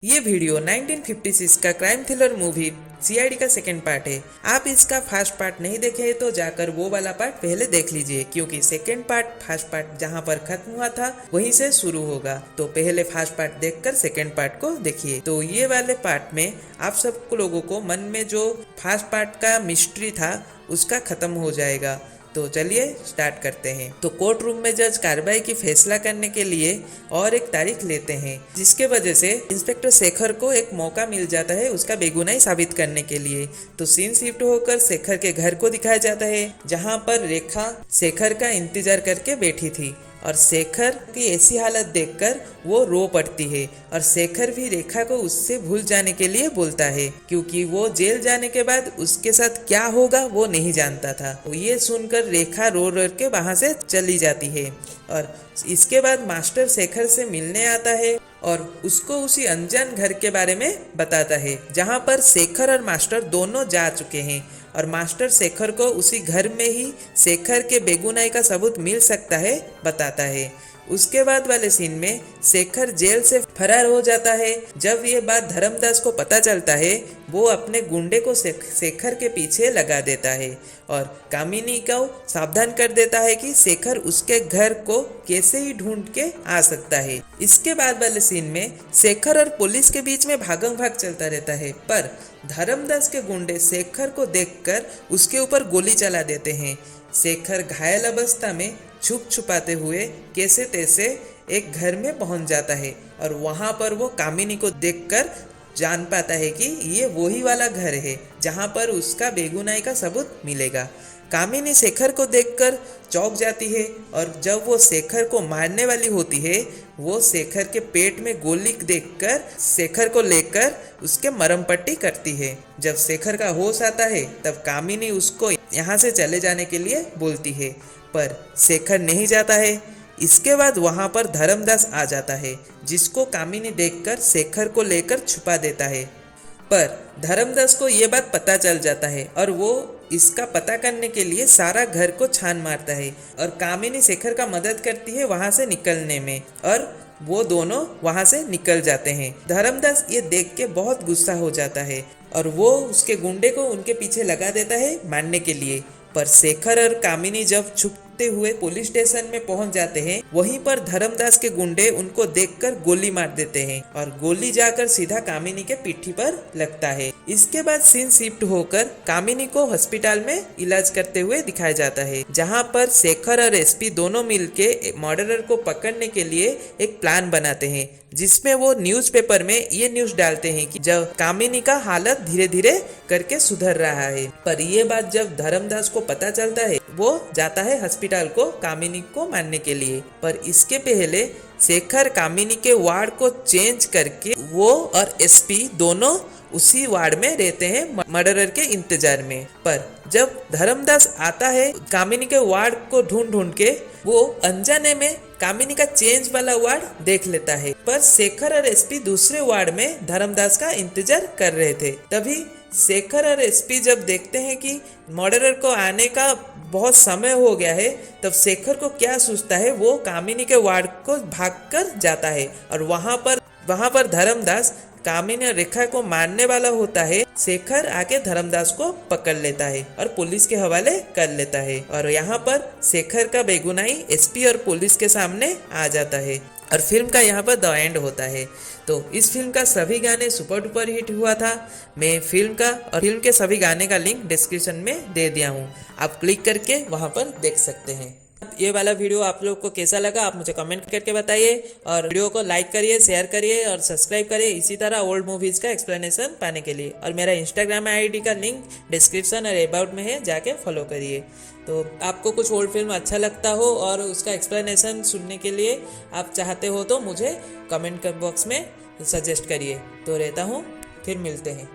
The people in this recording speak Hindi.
ये वीडियो 1956 का क्राइम थ्रिलर मूवी सीआईडी का सेकंड पार्ट है। आप इसका फर्स्ट पार्ट नहीं देखे तो जाकर वो वाला पार्ट पहले देख लीजिए, क्योंकि सेकंड पार्ट फर्स्ट पार्ट जहाँ पर खत्म हुआ था वहीं से शुरू होगा। तो पहले फर्स्ट पार्ट देखकर सेकंड पार्ट को देखिए। तो ये वाले पार्ट में आप सब लोगों को मन में जो फर्स्ट पार्ट का मिस्ट्री था उसका खत्म हो जाएगा। तो चलिए स्टार्ट करते हैं। तो कोर्ट रूम में जज कार्रवाई की फैसला करने के लिए और एक तारीख लेते हैं, जिसके वजह से इंस्पेक्टर शेखर को एक मौका मिल जाता है उसका बेगुनाही साबित करने के लिए। तो सीन शिफ्ट होकर शेखर के घर को दिखाया जाता है, जहां पर रेखा शेखर का इंतजार करके बैठी थी और शेखर की ऐसी हालत देखकर वो रो पड़ती है। और शेखर भी रेखा को उससे भूल जाने के लिए बोलता है, क्योंकि वो जेल जाने के बाद उसके साथ क्या होगा वो नहीं जानता था। तो ये सुनकर रेखा रो रो के वहां से चली जाती है। और इसके बाद मास्टर शेखर से मिलने आता है और उसको उसी अनजान घर के बारे में बताता है, जहाँ पर शेखर और मास्टर दोनों जा चुके हैं। और मास्टर शेखर को उसी घर में ही शेखर के बेगुनाही का सबूत मिल सकता है बताता है। उसके बाद वाले सीन में शेखर जेल से फरार हो जाता है। जब ये बात धर्मदास को पता चलता है, वो अपने गुंडे को शेखर के पीछे लगा देता है और कामिनी को सावधान कर देता है कि शेखर उसके घर को कैसे ही ढूंढ के आ सकता है। इसके बाद वाले सीन में शेखर और पुलिस के बीच में भागम भाग चलता रहता है, पर धर्मदास के गुंडे शेखर को देखकर उसके ऊपर गोली चला देते हैं। शेखर घायल अवस्था में छुप छुपाते हुए कैसे तैसे एक घर में पहुंच जाता है और वहां पर वो कामिनी को देखकर जान पाता है कि ये वही वाला घर है जहां पर उसका बेगुनाही का सबूत मिलेगा। कामिनी शेखर को देखकर चौंक जाती है और जब वो शेखर को मारने वाली होती है, वो शेखर के पेट में गोली देखकर शेखर को लेकर उसके मरहम पट्टी करती है। जब शेखर का होश आता है तब कामिनी उसको यहाँ से चले जाने के लिए बोलती है, पर शेखर नहीं जाता है। इसके बाद वहां पर धर्मदास आ जाता है, जिसको कामिनी देखकर शेखर को लेकर छुपा देता है। पर धर्मदास को ये बात पता चल जाता है और वो इसका पता करने के लिए सारा घर को छान मारता है और कामिनी शेखर का मदद करती है वहां से निकलने में और वो दोनों वहां से निकल जाते हैं। धर्मदास ये देख के बहुत गुस्सा हो जाता है और वो उसके गुंडे को उनके पीछे लगा देता है मारने के लिए। पर शेखर और कामिनी जब छुपते हुए पुलिस स्टेशन में पहुंच जाते हैं, वहीं पर धर्मदास के गुंडे उनको देखकर गोली मार देते हैं और गोली जाकर सीधा कामिनी के पिट्ठी पर लगता है। इसके बाद सीन शिफ्ट होकर कामिनी को हॉस्पिटल में इलाज करते हुए दिखाया जाता है, जहां पर शेखर और एसपी दोनों मिलके मर्डरर को पकड़ने के लिए एक प्लान बनाते हैं, जिसमें वो न्यूज़पेपर में ये न्यूज़ डालते हैं कि जब कामिनी का हालत धीरे धीरे करके सुधर रहा है। पर ये बात जब धर्मदास को पता चलता है, वो जाता है हॉस्पिटल को कामिनी को मारने के लिए। पर इसके पहले शेखर कामिनी के वार्ड को चेंज करके वो और एसपी दोनों उसी वार्ड में रहते हैं मर्डरर के इंतजार में। पर जब धर्मदास आता है कामिनी के वार्ड को ढूंढ ढूंढ के, वो अनजाने में कामिनी का चेंज वाला वार्ड देख लेता है। पर शेखर और एसपी दूसरे वार्ड में धर्मदास का इंतजार कर रहे थे। तभी शेखर और एसपी जब देखते हैं कि मर्डरर को आने का बहुत समय हो गया है, तब शेखर को क्या सोचता है, वो कामिनी के वार्ड को भागकर जाता है और वहां पर धर्मदास कामिनी और रेखा को मारने वाला होता है। शेखर आके धर्मदास को पकड़ लेता है और पुलिस के हवाले कर लेता है और यहाँ पर शेखर का बेगुनाही एसपी और पुलिस के सामने आ जाता है और फिल्म का यहाँ पर द एंड होता है। तो इस फिल्म का सभी गाने सुपर डुपर हिट हुआ था। मैं फिल्म के सभी गाने का लिंक डिस्क्रिप्शन में दे दिया हूँ, आप क्लिक करके वहाँ पर देख सकते हैं। ये वाला वीडियो आप लोग को कैसा लगा आप मुझे कमेंट करके बताइए और वीडियो को लाइक करिए, शेयर करिए और सब्सक्राइब करिए इसी तरह ओल्ड मूवीज का एक्सप्लेनेशन पाने के लिए। और मेरा इंस्टाग्राम आईडी का लिंक डिस्क्रिप्शन और अबाउट में है, जाके फॉलो करिए। तो आपको कुछ ओल्ड फिल्म अच्छा लगता हो और उसका एक्सप्लेनेशन सुनने के लिए आप चाहते हो तो मुझे कमेंट बॉक्स में सजेस्ट करिए। तो रहता हूँ, फिर मिलते हैं।